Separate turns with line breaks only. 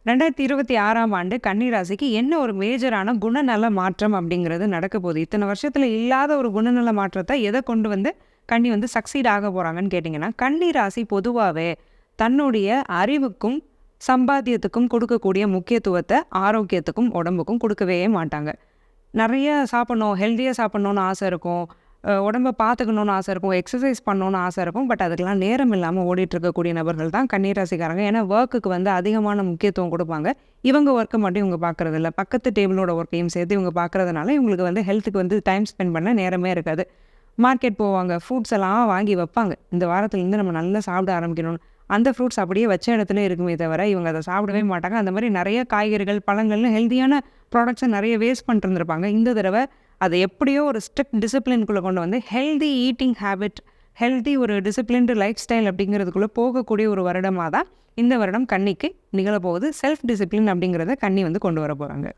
2026ஆம் ஆண்டு கன்னி ராசிக்கு என்ன ஒரு மேஜரான குணநல மாற்றம் அப்படிங்கிறது நடக்க போகுது. இத்தனை வருஷத்துல இல்லாத ஒரு குணநல மாற்றத்தை எதை கொண்டு வந்து கன்னி வந்து சக்சீட் ஆக போறாங்கன்னு கேட்டிங்கன்னா, கன்னி ராசி பொதுவாவே தன்னுடைய அறிவுக்கும், சம்பாத்தியத்துக்கும் கொடுக்கக்கூடிய முக்கியத்துவத்தை ஆரோக்கியத்துக்கும், உடம்புக்கும் கொடுக்கவே மாட்டாங்க. நிறைய சாப்பிடணும், ஹெல்த்தியாக சாப்பிடணும்னு ஆசை இருக்கும். உடம்ப பார்த்துக்கணும்னு ஆசை இருக்கும். எக்ஸசைஸ் பண்ணணும்னு ஆசை இருக்கும். பட் அதுக்கெல்லாம் நேரம் இல்லாமல் ஓடிட்டு இருக்கக்கூடிய நபர்கள் தான் கன்னி ராசிக்காரங்க. ஏன்னா ஒர்க்குக்கு வந்து அதிகமான முக்கியத்துவம் கொடுப்பாங்க. இவங்க ஒர்க்கை மட்டும் இவங்க பார்க்குறதில்ல. பக்கத்து டேபிளோட ஒர்க்கையும் சேர்த்து இவங்க பார்க்குறதுனால இவங்களுக்கு வந்து ஹெல்த்துக்கு வந்து டைம் ஸ்பெண்ட் பண்ண நேரமே இருக்காது. மார்க்கெட் போவாங்க, ஃப்ரூட்ஸ் எல்லாம் வாங்கி வைப்பாங்க. இந்த வாரத்துலேருந்து நம்ம நல்லா சாப்பிட ஆரம்பிக்கணும்னு. அந்த ஃப்ரூட்ஸ் அப்படியே வச்ச இடத்துல இருக்குமே தவிர இவங்க அதை சாப்பிடவே மாட்டாங்க. அந்த மாதிரி நிறைய காய்கறிகள், பழங்கள்னு ஹெல்த்தியான ப்ராடக்ட்ஸை நிறைய வேஸ்ட் பண்ணிட்டு இருந்திருப்பாங்க. இந்த தடவை அதை எப்படியோ ஒரு ஸ்ட்ரிக்ட் டிசிப்ளின்குள்ளே கொண்டு வந்து ஹெல்தி ஈட்டிங் ஹேபிட், ஹெல்தி ஒரு டிசிப்ளின்டு லைஃப் ஸ்டைல் அப்படிங்கிறதுக்குள்ளே போகக்கூடிய ஒரு வருடமாக தான் இந்த வருடம் கன்னிக்கு நிகழப்போகுது. செல்ஃப் டிசிப்ளின் அப்படிங்கிறத கன்னி வந்து கொண்டு வர போகிறாங்க.